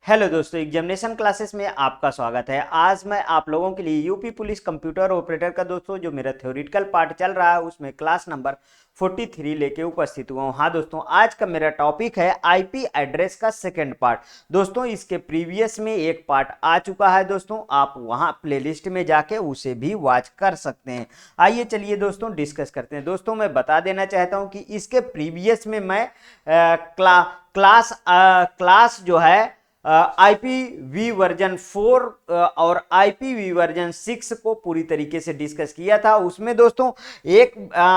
Hello दोस्तों, examination classes में आपका स्वागत है। आज मैं आप लोगों के लिए यूपी पुलिस कंप्यूटर ऑपरेटर का दोस्तों जो मेरा थ्योरेटिकल पार्ट चल रहा है उसमें क्लास नंबर 43 लेके उपस्थित हुआ हूँ। हाँ दोस्तों, आज का मेरा टॉपिक है आईपी एड्रेस का सेकंड पार्ट। दोस्तों इसके प्रीवियस में एक पार्ट आ चुका है दोस्तों, आप वहाँ प्लेलिस्ट में जाके उसे भी वॉच कर सकते हैं। आइए चलिए दोस्तों डिस्कस करते हैं। दोस्तों मैं बता देना चाहता हूँ कि इसके प्रीवियस में मैं क्लास जो है IPv वर्जन 4 और IPv वर्जन 6 को पूरी तरीके से डिस्कस किया था। उसमें दोस्तों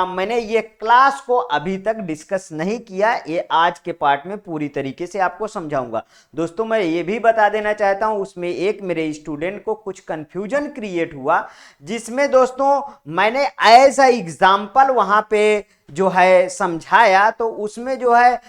मैंने ये क्लास को अभी तक डिस्कस नहीं किया, ये आज के पार्ट में पूरी तरीके से आपको समझाऊंगा। दोस्तों मैं ये भी बता देना चाहता हूं, उसमें एक मेरे स्टूडेंट को कुछ कंफ्यूजन क्रिएट हुआ, जिसमें दोस्तों मैंने एज अ एग्जाम्पल वहां पे जो है समझाया, तो उसमें जो है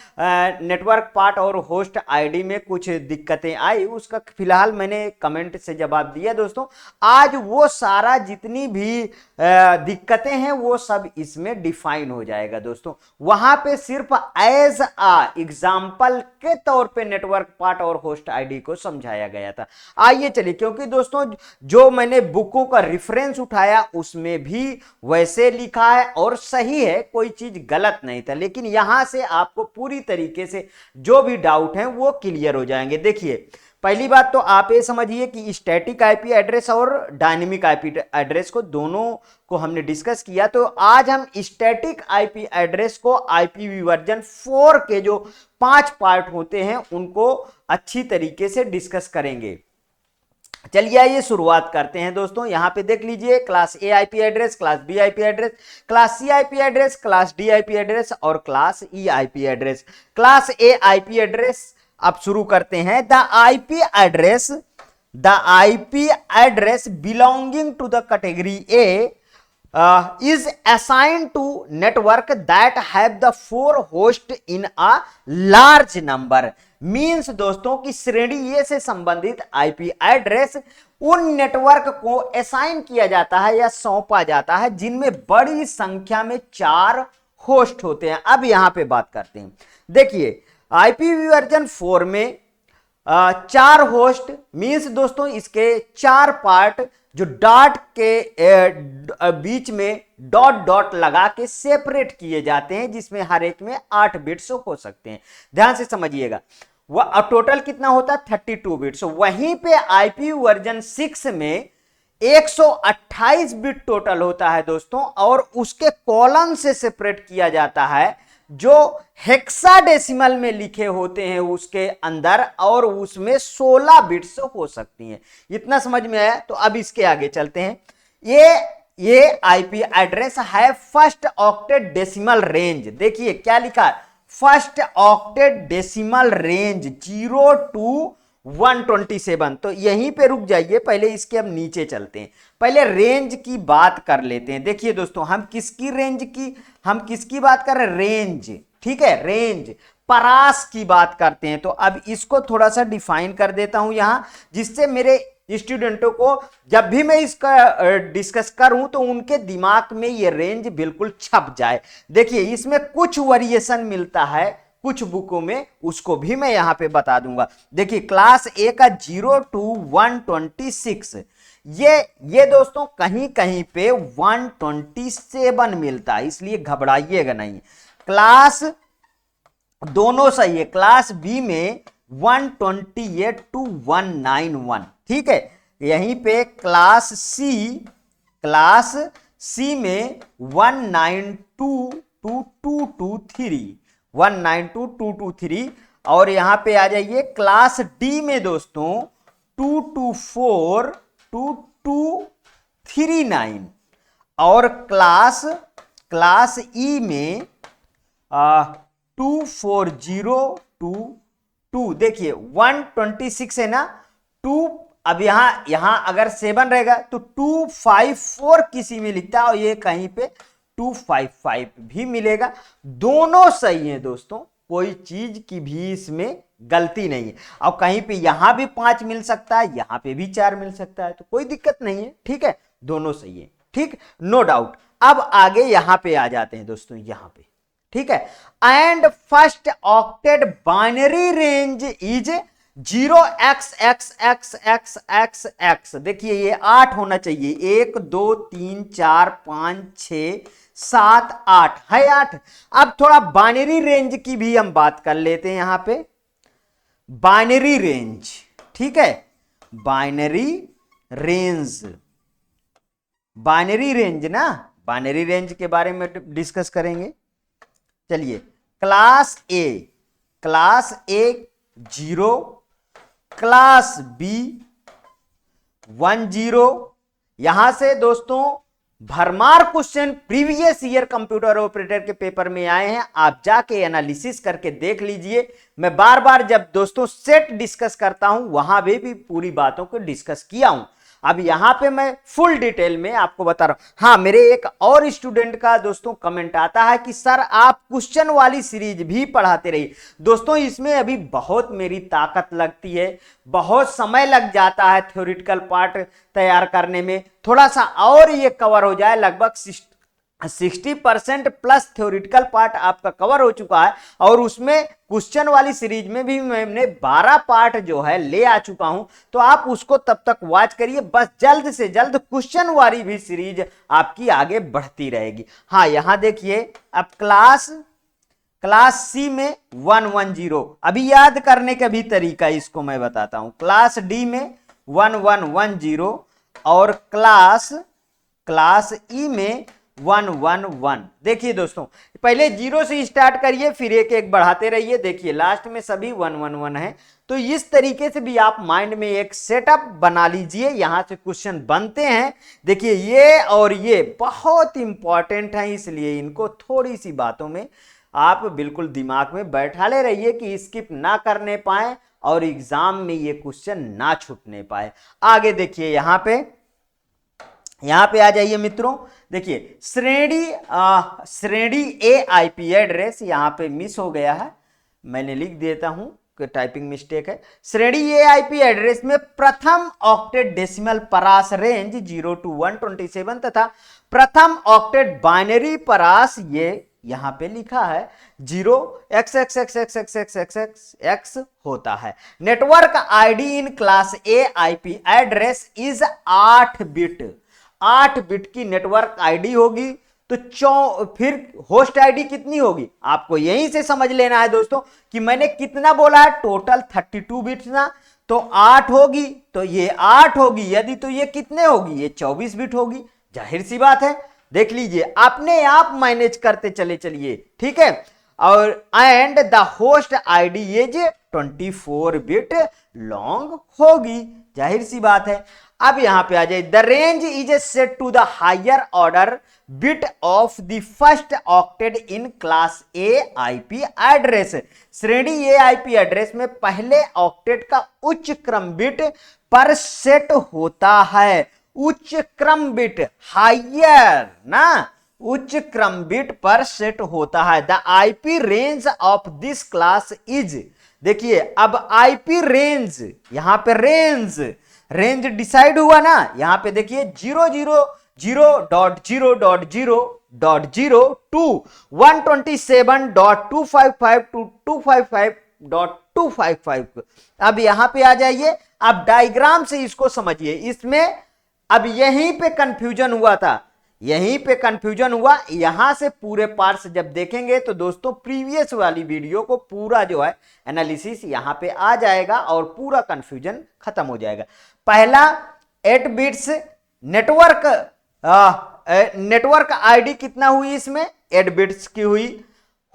नेटवर्क पार्ट और होस्ट आईडी में कुछ दिक्कतें आई। उसका फिलहाल मैंने कमेंट से जवाब दिया। दोस्तों आज वो सारा जितनी भी दिक्कतें हैं वो सब इसमें डिफाइन हो जाएगा। दोस्तों वहां पे सिर्फ एज अ एग्जाम्पल के तौर पे नेटवर्क पार्ट और होस्ट आईडी को समझाया गया था। आइए चलिए, क्योंकि दोस्तों जो मैंने बुकों का रेफरेंस उठाया उसमें भी वैसे लिखा है और सही है, कोई चीज गलत नहीं था, लेकिन यहां से आपको पूरी तरीके से जो भी डाउट है वो क्लियर हो जाएंगे। देखिए पहली बात तो आप ये समझिए कि स्टैटिक आईपी एड्रेस और डायनेमिक आईपी एड्रेस को दोनों को हमने डिस्कस किया। तो आज हम स्टैटिक आईपी एड्रेस को IPv वर्जन 4 के जो 5 पार्ट होते हैं उनको अच्छी तरीके से डिस्कस करेंगे। चलिए आइए शुरुआत करते हैं। दोस्तों यहां पे देख लीजिए, class A IP address, class B IP address, class C IP address, class D IP address और class E IP address. Class A IP address अब शुरू करते हैं। The IP address belonging to the category A is assigned to network that have the 4 host in a large number। Means दोस्तों की श्रेणी ए से संबंधित आईपी एड्रेस उन नेटवर्क को असाइन किया जाता है या सौंपा जाता है जिनमें बड़ी संख्या में 4 होस्ट होते हैं। अब यहां पे बात करते हैं। देखिए IPv वर्जन 4 में 4 होस्ट मीन्स दोस्तों इसके 4 पार्ट जो डॉट के बीच में डॉट डॉट लगा के सेपरेट किए जाते हैं, जिसमें हर एक में 8 बिट्स हो सकते हैं। ध्यान से समझिएगा, वह टोटल कितना होता है 32 बिट्स। वहीं पे IPv वर्जन 6 में 128 बिट टोटल होता है दोस्तों, और उसके कॉलम से सेपरेट किया जाता है जो हेक्साडेसिमल में लिखे होते हैं उसके अंदर, और उसमें 16 बिट्स हो सकती हैं। इतना समझ में आया? तो अब इसके आगे चलते हैं। ये आईपी एड्रेस है फर्स्ट ऑक्टेट डेसिमल रेंज। देखिए क्या लिखा है, first octet decimal range 0 to 127। तो यहीं पे रुक जाइए, पहले इसके अब नीचे चलते हैं। पहले रेंज की बात कर लेते हैं। देखिए दोस्तों हम किसकी बात कर रहे हैं? रेंज, ठीक है, रेंज परास की बात करते हैं। तो अब इसको थोड़ा सा डिफाइन कर देता हूं यहां, जिससे मेरे स्टूडेंटों को जब भी मैं इसका डिस्कस करूं तो उनके दिमाग में ये रेंज बिल्कुल छप जाए। देखिए इसमें कुछ वेरिएशन मिलता है कुछ बुकों में, उसको भी मैं यहां पे बता दूंगा। देखिए क्लास ए का 0 to 126, ये दोस्तों कहीं कहीं पे 127 मिलता है, इसलिए घबराइएगा नहीं। क्लास दोनों सही है। क्लास बी में 128 to 191, ठीक है। यहीं पे क्लास सी में 192 और यहां पे आ जाइए क्लास डी में दोस्तों 224 to 239 और क्लास ई में 24022। देखिए 126 है ना, 2 अब यहां अगर 7 रहेगा तो 254 किसी में लिखता है और ये कहीं पे 255 भी मिलेगा। दोनों सही है दोस्तों, कोई चीज की भी इसमें गलती नहीं है। और कहीं पे यहां भी 5 मिल सकता है, यहां पे भी 4 मिल सकता है, तो कोई दिक्कत नहीं है, ठीक है, दोनों सही है, ठीक, नो डाउट। अब आगे यहां पे आ जाते हैं दोस्तों, यहां पे ठीक है। And first octet binary range is 0x, देखिए ये 8 होना चाहिए, 1 2 3 4 5 6 7 8 है, 8। अब थोड़ा बाइनरी रेंज की भी हम बात कर लेते हैं यहां पे, बाइनरी रेंज, ठीक है, बाइनरी रेंज, बाइनरी रेंज ना, बाइनरी रेंज के बारे में डिस्कस करेंगे। चलिए, क्लास ए 0, क्लास बी 1 0। यहां से दोस्तों भरमार question previous year computer operator के पेपर में आए हैं, आप जाके एनालिसिस करके देख लीजिए। मैं बार बार जब दोस्तों सेट डिस्कस करता हूं वहां भी पूरी बातों को डिस्कस किया हूं। अब यहां पे मैं फुल डिटेल में आपको बता रहा हूं। हाँ, मेरे एक और स्टूडेंट का दोस्तों कमेंट आता है कि सर आप क्वेश्चन वाली सीरीज भी पढ़ाते रहिए। दोस्तों इसमें अभी बहुत मेरी ताकत लगती है, बहुत समय लग जाता है थ्योरेटिकल पार्ट तैयार करने में, थोड़ा सा और ये कवर हो जाए, लगभग 60% प्लस थ्योरेटिकल पार्ट आपका कवर हो चुका है, और उसमें क्वेश्चन वाली सीरीज में भी मैंने 12 पार्ट जो है ले आ चुका हूं, तो आप उसको तब तक वॉच करिए। बस जल्द से जल्द क्वेश्चन वाली भी सीरीज आपकी आगे बढ़ती रहेगी। हाँ, यहां देखिए, अब क्लास सी में 110, अभी याद करने का भी तरीका इसको मैं बताता हूं। क्लास डी में 1110 और क्लास ई में 111। देखिए दोस्तों, पहले 0 से स्टार्ट करिए, फिर एक एक बढ़ाते रहिए, देखिए लास्ट में सभी 111 है। तो इस तरीके से भी आप माइंड में एक सेटअप बना लीजिए, यहां से क्वेश्चन बनते हैं। देखिए ये और ये बहुत इंपॉर्टेंट है, इसलिए इनको थोड़ी सी बातों में आप बिल्कुल दिमाग में बैठा ले रहिए कि स्किप ना करने पाए और एग्जाम में ये क्वेश्चन ना छूटने पाए। आगे देखिए, यहां पे आ जाइए मित्रों। देखिए श्रेणी ए आईपी एड्रेस यहां पे मिस हो गया है, मैंने लिख देता हूं कि टाइपिंग मिस्टेक है। श्रेणी ए आईपी एड्रेस में प्रथम ऑक्टेट डेसिमल परास रेंज 0 to 127 तथा प्रथम ऑक्टेट बाइनरी परास ये यहां पे लिखा है 0xxxxxxx होता है। Network ID in class A IP address is 8 bit की नेटवर्क आईडी होगी। तो फिर होस्ट आईडी कितनी होगी, आपको यहीं से समझ लेना है दोस्तों कि मैंने कितना बोला है, टोटल 32 बिट्स ना, तो 8 होगी तो ये 8 होगी, यदि तो ये कितने होगी, ये 24 बिट होगी। जाहिर सी बात है, देख लीजिए, अपने आप मैनेज करते चले चलिए, ठीक है। और and the host ID is 24 bit long होगी, जाहिर सी बात है। अब यहां पे आ जाए, the range is set to the higher order bit of the first octet in class A IP address. श्रेणी ए आईपी एड्रेस में पहले ऑक्टेट का उच्च क्रम बिट पर सेट होता है। उच्च क्रम बिट, हायर ना, उच्च क्रम बिट पर सेट होता है। The IP range of this class is, देखिए अब आईपी रेंज, यहां पे रेंज डिसाइड हुआ ना, यहां पे देखिए 000.0.0.0 टू 127.255 टू 255.255। अब यहां पे आ जाइए, अब डायग्राम से इसको समझिए। इसमें अब यहीं पे कंफ्यूजन हुआ, यहां से पूरे पार्ट्स जब देखेंगे तो दोस्तों प्रीवियस वाली वीडियो को पूरा जो है एनालिसिस यहां पे आ जाएगा और पूरा कंफ्यूजन खत्म हो जाएगा। पहला 8 बिट्स नेटवर्क आईडी कितना हुई, इसमें 8 बिट्स की हुई।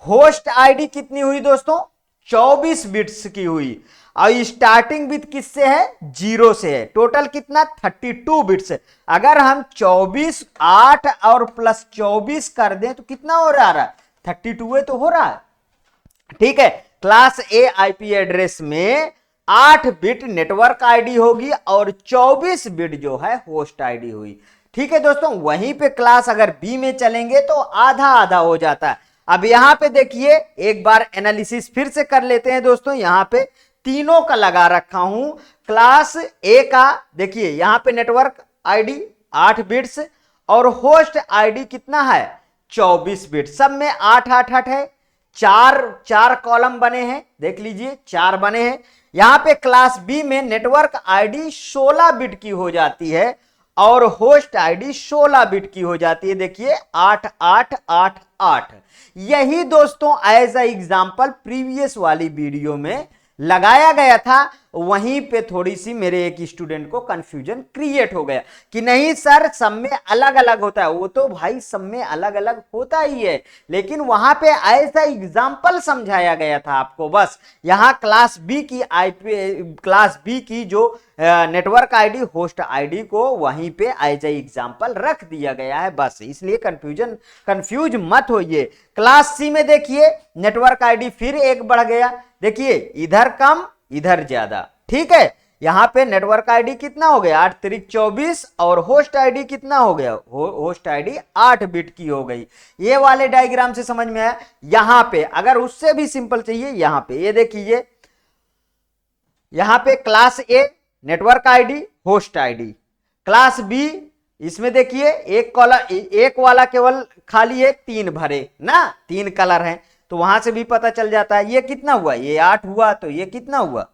होस्ट आईडी कितनी हुई दोस्तों, 24 बिट्स की हुई। और स्टार्टिंग बिट किससे है, 0 से है। टोटल कितना, 32 बिट्स। अगर हम 24 8 और प्लस 24 कर दें तो कितना हो रहा है, 32 तो हो रहा है, ठीक है। क्लास ए आईपी एड्रेस में 8 बिट नेटवर्क आईडी होगी और 24 बिट जो है होस्ट आईडी हुई, ठीक है दोस्तों। वहीं पे क्लास अगर बी में चलेंगे तो आधा आधा हो जाता है। अब यहां पे देखिए, एक बार एनालिसिस फिर से कर लेते हैं दोस्तों। यहां पे तीनों का लगा रखा हूं। क्लास ए का देखिए, यहां पे नेटवर्क आईडी 8 बिट्स और होस्ट आईडी कितना है, 24 बिट। सब में 8 8 8 है, चार कॉलम बने हैं, देख लीजिए 4 बने हैं। यहां पे क्लास बी में नेटवर्क आईडी 16 बिट की हो जाती है और होस्ट आईडी 16 बिट की हो जाती है। देखिए 8888। यही दोस्तों एज अ एग्जांपल प्रीवियस वाली वीडियो में लगाया गया था, वहीं पे थोड़ी सी मेरे एक स्टूडेंट को कंफ्यूजन क्रिएट हो गया कि नहीं सर सब में अलग अलग होता है। वो तो भाई सब में अलग अलग होता ही है, लेकिन वहां पे ऐसा एग्जांपल समझाया गया था आपको। बस यहां क्लास बी की जो नेटवर्क आईडी होस्ट आईडी को वहीं पे एज ए एग्जांपल रख दिया गया है, बस इसलिए कंफ्यूज मत होइए। क्लास सी में देखिए नेटवर्क आईडी फिर एक बढ़ गया, देखिए इधर कम इधर ज्यादा, ठीक है। यहां पे नेटवर्क आईडी कितना हो गया 8 3 24 और होस्ट आईडी कितना हो गया, होस्ट आईडी 8 बिट की हो गई। ये वाले डायग्राम से समझ में आया। यहां पे अगर उससे भी सिंपल चाहिए, यहां पे ये देखिए, यहां पे class A network ID host ID, class B इसमें देखिए एक वाला केवल खाली है, 3 भरे ना, 3 कलर हैं, तो वहां से भी पता चल जाता है। ये कितना हुआ, ये 8 हुआ, तो ये कितना हुआ,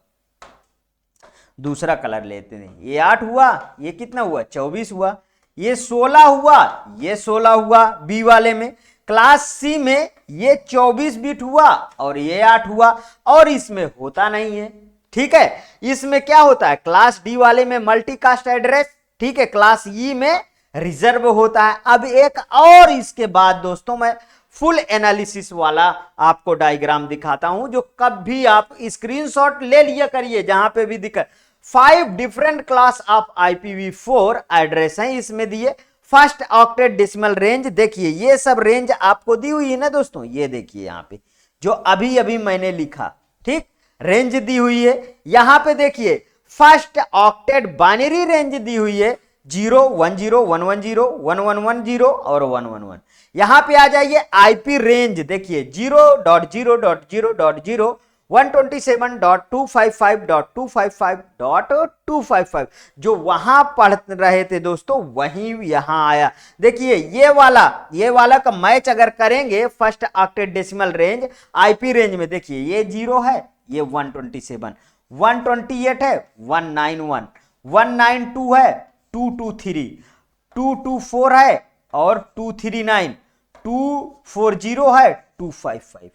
दूसरा कलर लेते हैं, ये 8 हुआ, ये कितना हुआ 24 हुआ, ये 16 हुआ, ये 16 हुआ बी वाले में। क्लास सी में ये 24 बिट हुआ और ये 8 हुआ, और इसमें होता नहीं है, ठीक है। इसमें क्या होता है, क्लास डी वाले में मल्टीकास्ट एड्रेस, ठीक है, क्लास ई में रिजर्व होता है। अब एक और इसके बाद दोस्तों मैं फुल एनालिसिस वाला आपको डायग्राम दिखाता हूं, जो कभी आप स्क्रीनशॉट ले लिया करिए जहां पे भी दिखा। 5 different class of IPv4 address हैं इसमें दिए। फर्स्ट ऑक्टेट डेसिमल रेंज, देखिए ये सब रेंज आपको दी हुई है ना दोस्तों, ये देखिए यहां पे जो अभी अभी मैंने लिखा, ठीक, रेंज दी हुई है। यहां पे देखिए फर्स्ट ऑक्टेट बाइनरी रेंज दी हुई है 0 1 0 1 1 0 1 1 1 0 और 1 1 1। यहां पे आ जाइए आईपी रेंज, देखिए 0.0.0.0 127.255.255.255 जो वहां पढ़ रहे थे दोस्तों वहीं यहां आया। देखिए ये वाला का मैच अगर करेंगे first octet decimal range IP range में, देखिए ये 0 है, ये 127, 128 है 191, 192 है 223, 224 है और 239, 240 है 255।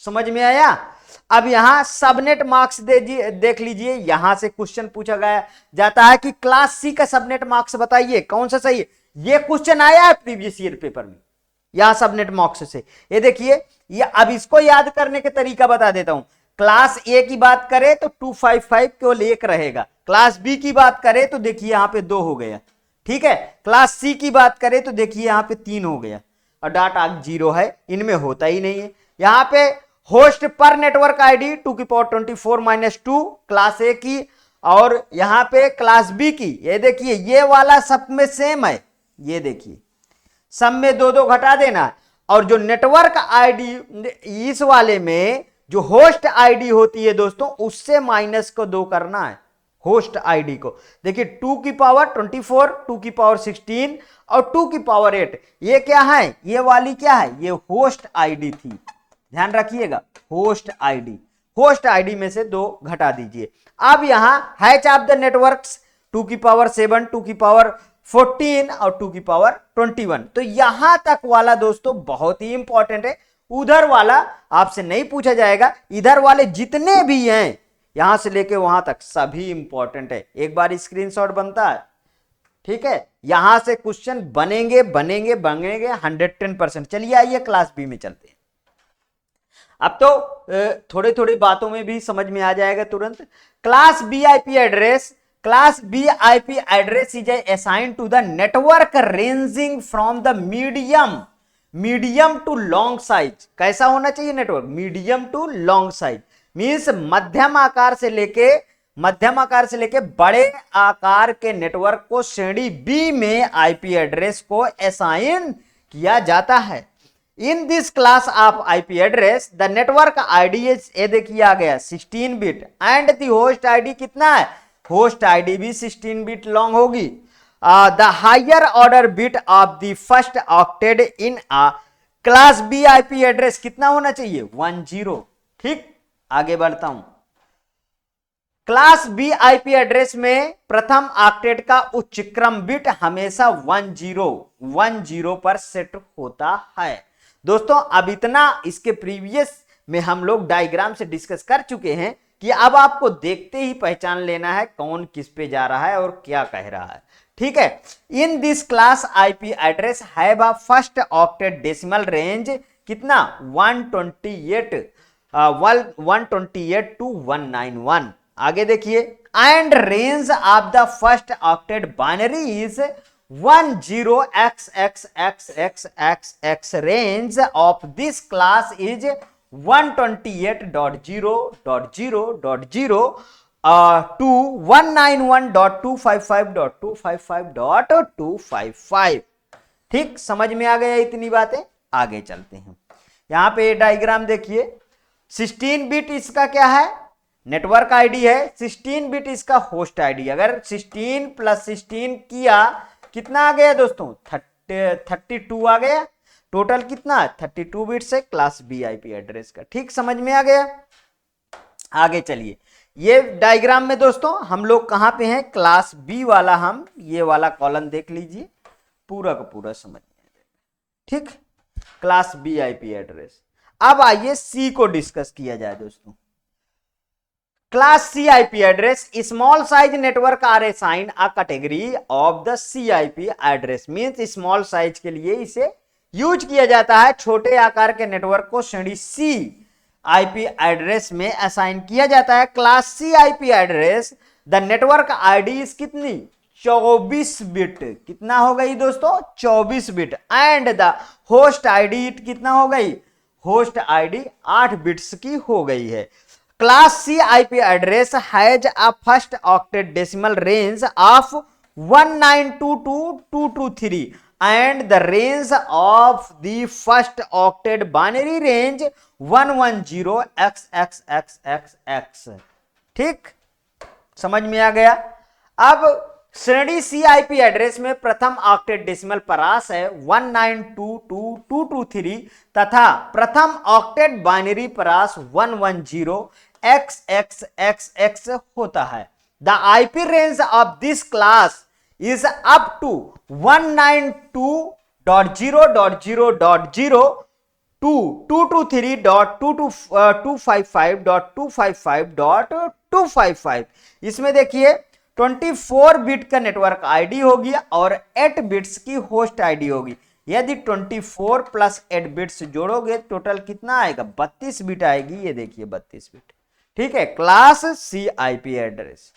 समझ में आया। अब यहां सबनेट मार्क्स देख लीजिए, यहां से क्वेश्चन पूछा गया जाता है कि क्लास सी का सबनेट मार्क्स बताइए कौन सा सही है। ये क्वेश्चन आया है प्रीवियस ईयर पेपर में, यहां सबनेट मार्क्स से। ये देखिए, ये अब इसको याद करने के तरीका बता देता हूं। क्लास ए की बात करें तो 255 केवल 1 रहेगा, क्लास बी की बात करें तो देखिए यहां पे 2 हो गया, ठीक है। क्लास सी की बात करें तो देखिए यहां पे 3 हो गया और डाटा 0 है, इनमें होता ही नहीं है। यहां पे होस्ट पर नेटवर्क आईडी 2^24 - 2 क्लास ए की, और यहां पे क्लास बी की, ये देखिए ये वाला सब में सेम है, ये देखिए सब में 2 2 घटा देना। और जो नेटवर्क आईडी इस वाले में जो होस्ट आईडी होती है दोस्तों, उससे माइनस को 2 करना है होस्ट आईडी को। देखिए 2^24, 2^16 और 2^8, ये क्या है, ये वाली क्या है, ये होस्ट आईडी थी, ध्यान रखिएगा, होस्ट आईडी में से 2 घटा दीजिए। अब यहां हैच ऑफ द नेटवर्क्स 2^7, 2^14 और 2^21, तो यहां तक वाला दोस्तों बहुत ही इंपॉर्टेंट है। उधर वाला आपसे नहीं पूछा जाएगा, इधर वाले जितने भी हैं यहां से लेके वहां तक सभी इंपॉर्टेंट है, एक बार स्क्रीनशॉट बनता है, ठीक है। यहां से क्वेश्चन बनेंगे 110%। चलिए आइए क्लास बी में चलते हैं। अब तो थोड़ी थोड़ी बातों में भी समझ में आ जाएगा तुरंत। Class B IP address is assigned to the network ranging from the medium to long size. कैसा होना चाहिए network, medium to long size, means मध्यम आकार से लेके बड़े आकार के नेटवर्क को श्रेणी बी में आईपी एड्रेस को असाइन किया जाता है। In this class of IP address the network ID is, ये देखिए आ गया 16 bit and the host ID कितना है, होस्ट आईडी भी 16 बिट लॉन्ग होगी। The higher order bit of the first octet in a class B IP address कितना होना चाहिए 10। ठीक, आगे बढ़ता हूं। क्लास बी आईपी एड्रेस में प्रथम ऑक्टेट का उच्च क्रम बिट हमेशा 1010 पर सेट होता है। दोस्तों अब इतना इसके प्रीवियस में हम लोग डायग्राम से डिस्कस कर चुके हैं कि अब आपको देखते ही पहचान लेना है कौन किस पे जा रहा है और क्या कह रहा है। ठीक है, in this class IP address have a first octet decimal range कितना 128 टू 191। आगे देखिए, and range of the first octet binary is 10xxxxx। Range of this class is 128.0.0.0 to 191.255.255.255। ठीक, समझ में आ गया इतनी बातें। आगे चलते हैं, यहां पे डायग्राम देखिए। 16 बिट इसका क्या है, नेटवर्क आईडी है। 16 बिट इसका होस्ट आईडी। अगर 16 प्लस 16 किया कितना आ गया दोस्तों, 32 आ गया। टोटल कितना, 32 बिट्स है क्लास बी आईपी एड्रेस का। ठीक, समझ में आ गया। आगे चलिए, ये डायग्राम में दोस्तों हम लोग कहां पे हैं, क्लास बी वाला, हम ये वाला कॉलम देख लीजिए, पूरा का पूरा समझ में। ठीक, क्लास बी आईपी एड्रेस। अब आइए सी को डिस्कस किया जाए दोस्तों। Class C IP address, small size network are assign a category of the C IP address. Means small size के लिए इसे यूज किया जाता है। छोटे आकार के नेटवर्क को श्रेणी सी आईपी एड्रेस में असाइन किया जाता है। Class C IP address, the network ID is कितनी, 24 बिट। कितना हो गई दोस्तों, 24 bit. And the host ID कितना हो गई, होस्ट आईडी 8 बिट्स की हो गई है। Class C IP address has a first octet decimal range of 1922223 and the range of the first octet binary range 110xxxxx। ठीक, समझ में आ गया। अब श्रेणी सी आईपी एड्रेस में प्रथम ऑक्टेट डेसिमल परास है 1922223 तथा प्रथम ऑक्टेट बाइनरी परास 110xxxx होता है। The IP range of this class is up to 192.0.0.0 to 223.255.255.255। इसमें देखिए 24 बिट का नेटवर्क आईडी होगी और 8 बिट्स की होस्ट आईडी होगी। यदि 24 प्लस 8 बिट्स जोड़ोगे टोटल कितना आएगा, 32 बिट आएगी। ये देखिए 32 बिट। ठीक है, क्लास सी आईपी एड्रेस।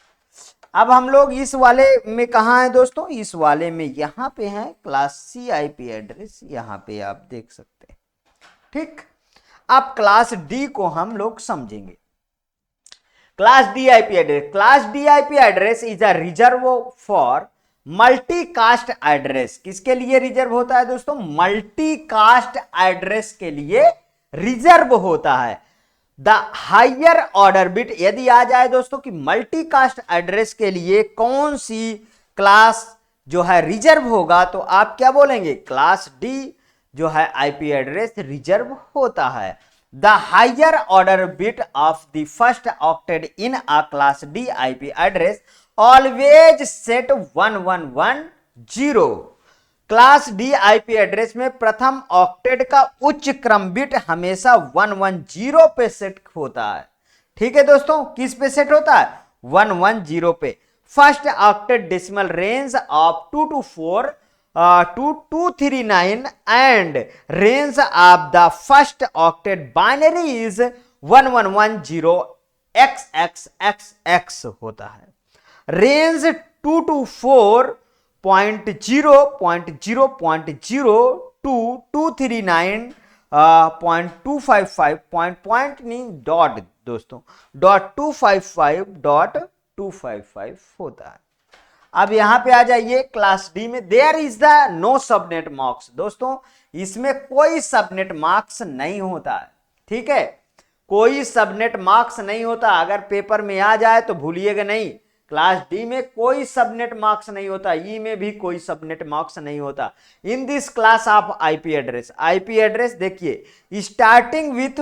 अब हम लोग इस वाले में कहा है दोस्तों, इस वाले में यहां पे है क्लास सी आईपी एड्रेस, यहां पे आप देख सकते हैं। ठीक, अब क्लास डी को हम लोग समझेंगे। Class D IP address, class D IP address is a reserve for multicast address. किसके लिए रिजर्व होता है दोस्तों, मल्टीकास्ट एड्रेस के लिए रिजर्व होता है। द हायर ऑर्डर बिट, यदि आ जाए दोस्तों कि मल्टीकास्ट एड्रेस के लिए कौन सी क्लास जो है रिजर्व होगा, तो आप क्या बोलेंगे, क्लास डी जो है आईपी एड्रेस रिजर्व होता है। The higher order bit of the first octet in a class D IP address always set 1110। Class D IP address में प्रथम ऑक्टेट का उच्च क्रम बिट हमेशा 110 पे सेट होता है। ठीक है दोस्तों, किस पे सेट होता है, 110 पे। First octet decimal range of 224 to 239 and range of the first octet binary is 1110xxxx होता है। रेंज 224.0.0.0 to 239.255 नहीं डॉट दोस्तों .255.255 होता है। अब यहां पे आ जाइए क्लास डी में, there is the no subnet marks. दोस्तों इसमें कोई सबनेट मार्क्स नहीं होता है। ठीक है, कोई सबनेट मार्क्स नहीं होता। अगर पेपर में आ जाए तो भूलिएगा नहीं, क्लास डी में कोई सबनेट मार्क्स नहीं होता, ई में भी कोई सबनेट मार्क्स नहीं होता। इन this class of IP address, IP address देखिए स्टार्टिंग विथ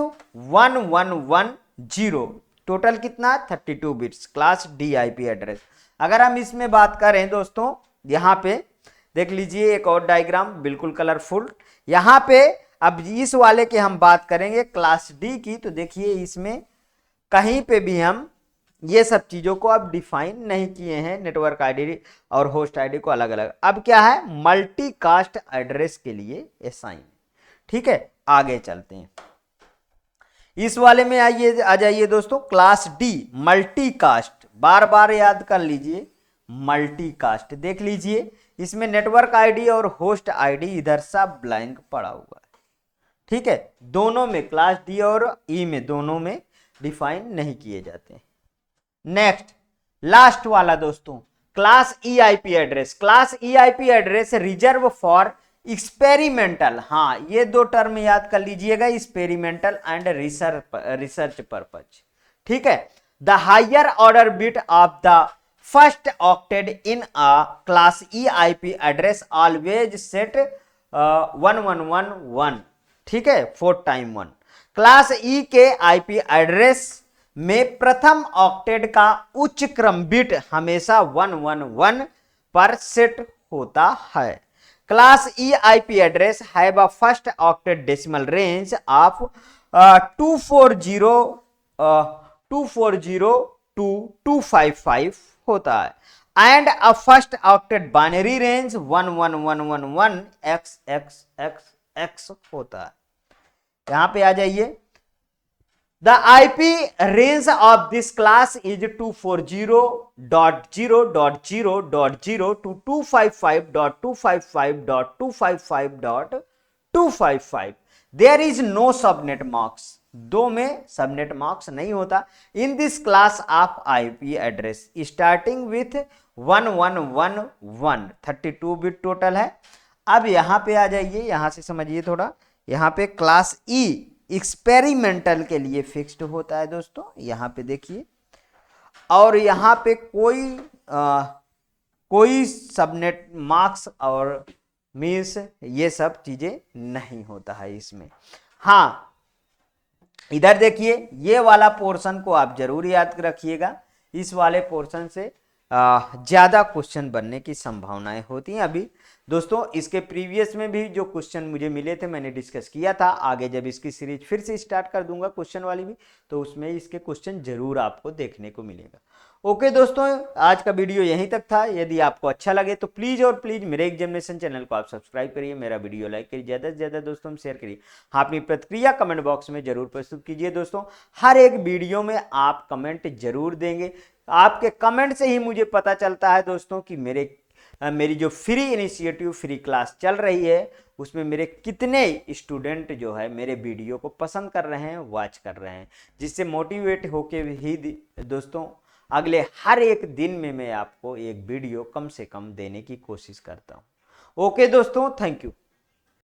1110 टोटल कितना 32 bits class D IP address. अगर हम इसमें बात करें दोस्तों, यहाँ पे देख लीजिए एक और डायग्राम बिल्कुल कलरफुल। यहाँ पे अब इस वाले के हम बात करेंगे क्लास डी की, तो देखिए इसमें कहीं पे भी हम ये सब चीजों को अब डिफाइन नहीं किए हैं, नेटवर्क आईडी और होस्ट आईडी को अलग अलग। अब क्या है, मल्टी कास्ट एड्रेस के लिए असाइन। ठीक है, आगे चलते हैं। इस वाले में आइए, आ जाइए दोस्तों, क्लास डी मल्टी कास्ट, बार बार याद कर लीजिए मल्टी कास्ट। देख लीजिए इसमें नेटवर्क आईडी और होस्ट आईडी इधर सा ब्लैंक पड़ा हुआ है। ठीक है, दोनों में क्लास डी और ई में दोनों में डिफाइन नहीं किए जाते हैं। नेक्स्ट लास्ट वाला दोस्तों, class E IP address. Class E IP address reserve for experimental, हाँ ये दो टर्म याद कर लीजिएगा, एक्सपेरिमेंटल एंड रिसर्च पर्पज। ठीक है, the higher order bit of the first octet in a class E IP address always set 1111। ठीक है, 4 टाइम 1। क्लास ई के आईपी एड्रेस में प्रथम ऑक्टेट का उच्च क्रम बिट हमेशा 111 पर सेट होता है। Class E IP address have a first octet decimal range of 240 to 255 होता है and a first octet binary range 11111 XXXX होता है। यहां पे आ जाइए, the IP range of this class is 240.0.0.0 to 255.255.255.255. There is no subnet marks, दो में सबनेट मार्क्स नहीं होता इन this class of IP address starting with 1111 32 bit total है। अब यहां पे आ जाइए, यहां से समझिए थोड़ा, यहां पे क्लास ई एक्सपेरिमेंटल के लिए फिक्स्ड होता है दोस्तों, यहां पे देखिए, और यहां पे कोई सबनेट मार्क्स और मीन्स ये सब चीजें नहीं होता है इसमें। हाँ इधर देखिए, ये वाला पोर्शन को आप जरूर याद रखिएगा, इस वाले पोर्शन से ज्यादा क्वेश्चन बनने की संभावनाएं होती हैं। अभी दोस्तों इसके प्रीवियस में भी जो क्वेश्चन मुझे मिले थे मैंने डिस्कस किया था, आगे जब इसकी सीरीज फिर से स्टार्ट कर दूंगा क्वेश्चन वाली भी, तो उसमें इसके क्वेश्चन जरूर आपको देखने को मिलेगा। ओके दोस्तों, आज का वीडियो यहीं तक था। यदि आपको अच्छा लगे तो प्लीज और प्लीज मेरे एग्जामिनेशन चैनल को आप सब्सक्राइब करिए, मेरा वीडियो लाइक करिए, ज्यादा से ज्यादा दोस्तों में शेयर करिए। हाँ, अपनी प्रतिक्रिया कमेंट बॉक्स में जरूर प्रस्तुत कीजिए दोस्तों। हर एक वीडियो में आप कमेंट जरूर देंगे, आपके कमेंट से ही मुझे पता चलता है दोस्तों कि मेरी जो फ्री इनिशिएटिव फ्री क्लास चल रही है उसमें मेरे कितने स्टूडेंट जो है मेरे वीडियो को पसंद कर रहे हैं, वॉच कर रहे हैं, जिससे मोटिवेट होके ही दोस्तों अगले हर एक दिन में मैं आपको एक वीडियो कम से कम देने की कोशिश करता हूं। ओके दोस्तों, थैंक यू।